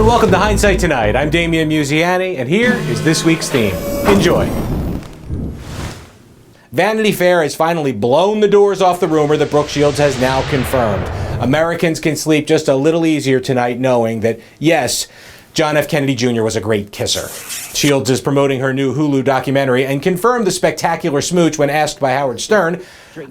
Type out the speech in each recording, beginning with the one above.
welcome to Hindsight Tonight. I'm Damian Muziani, and here is this week's theme. Enjoy. Vanity Fair has finally blown the doors off the rumor that Brooke Shields has now confirmed. Americans can sleep just a little easier tonight knowing that, yes, John F. Kennedy Jr. was a great kisser. Shields is promoting her new Hulu documentary and confirmed the spectacular smooch when asked by Howard Stern.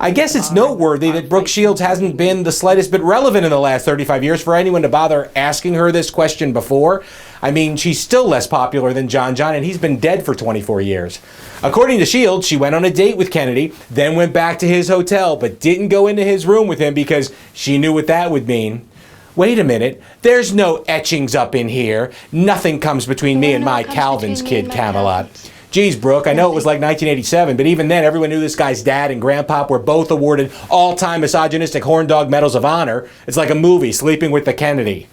I guess it's noteworthy that Brooke Shields hasn't been the slightest bit relevant in the last 35 years for anyone to bother asking her this question before. I mean, she's still less popular than John, and he's been dead for 24 years. According to Shields, she went on a date with Kennedy, then went back to his hotel, but didn't go into his room with him because she knew what that would mean. Wait a minute, there's no etchings up in here. Nothing comes between me and my Calvin's kid, Camelot. Geez, Brooke, I know it was like 1987, but even then everyone knew this guy's dad and grandpop were both awarded all-time misogynistic horn dog medals of honor. It's like a movie, Sleeping with the Kennedy.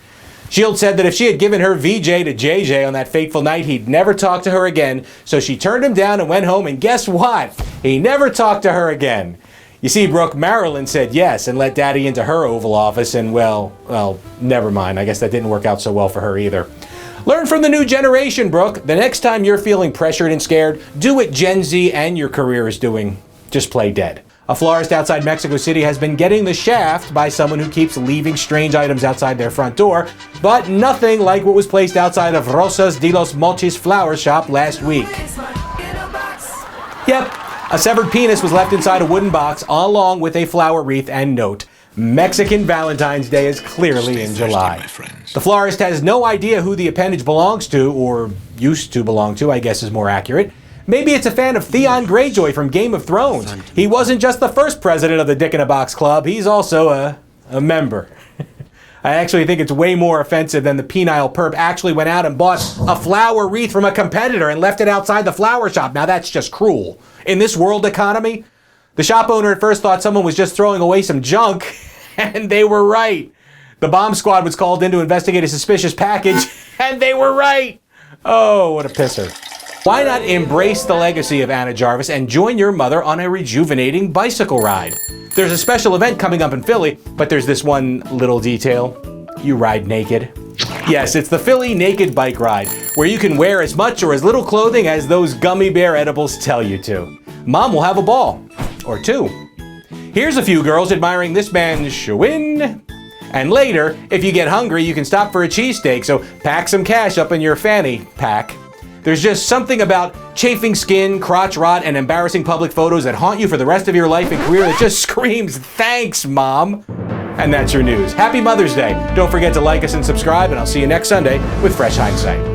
Shields said that if she had given her VJ to JJ on that fateful night, he'd never talk to her again, so she turned him down and went home, and guess what? He never talked to her again. You see, Brooke, Marilyn said yes and let Daddy into her Oval Office, and well, never mind. I guess that didn't work out so well for her either. Learn from the new generation, Brooke. The next time you're feeling pressured and scared, do what Gen Z and your career is doing. Just play dead. A florist outside Mexico City has been getting the shaft by someone who keeps leaving strange items outside their front door, but nothing like what was placed outside of Rosas de los Mochis flower shop last week. Yep, a severed penis was left inside a wooden box along with a flower wreath and note. Mexican Valentine's Day is clearly in July. The florist has no idea who the appendage belongs to, or used to belong to, I guess is more accurate. Maybe it's a fan of Theon Greyjoy from Game of Thrones. He wasn't just the first president of the Dick-in-a-Box Club, he's also a member. I actually think it's way more offensive than the penile perp actually went out and bought a flower wreath from a competitor and left it outside the flower shop. Now that's just cruel. In this world economy, the shop owner at first thought someone was just throwing away some junk, and they were right. The bomb squad was called in to investigate a suspicious package, and they were right. Oh, what a pisser. Why not embrace the legacy of Anna Jarvis and join your mother on a rejuvenating bicycle ride? There's a special event coming up in Philly, but there's this one little detail. You ride naked. Yes, it's the Philly Naked Bike Ride, where you can wear as much or as little clothing as those gummy bear edibles tell you to. Mom will have a ball. Or two. Here's a few girls admiring this man's Schwinn. And later, if you get hungry, you can stop for a cheesesteak, so pack some cash up in your fanny pack. There's just something about chafing skin, crotch rot, and embarrassing public photos that haunt you for the rest of your life and career that just screams, thanks, Mom. And that's your news. Happy Mother's Day. Don't forget to like us and subscribe, and I'll see you next Sunday with Fresh Hindsight.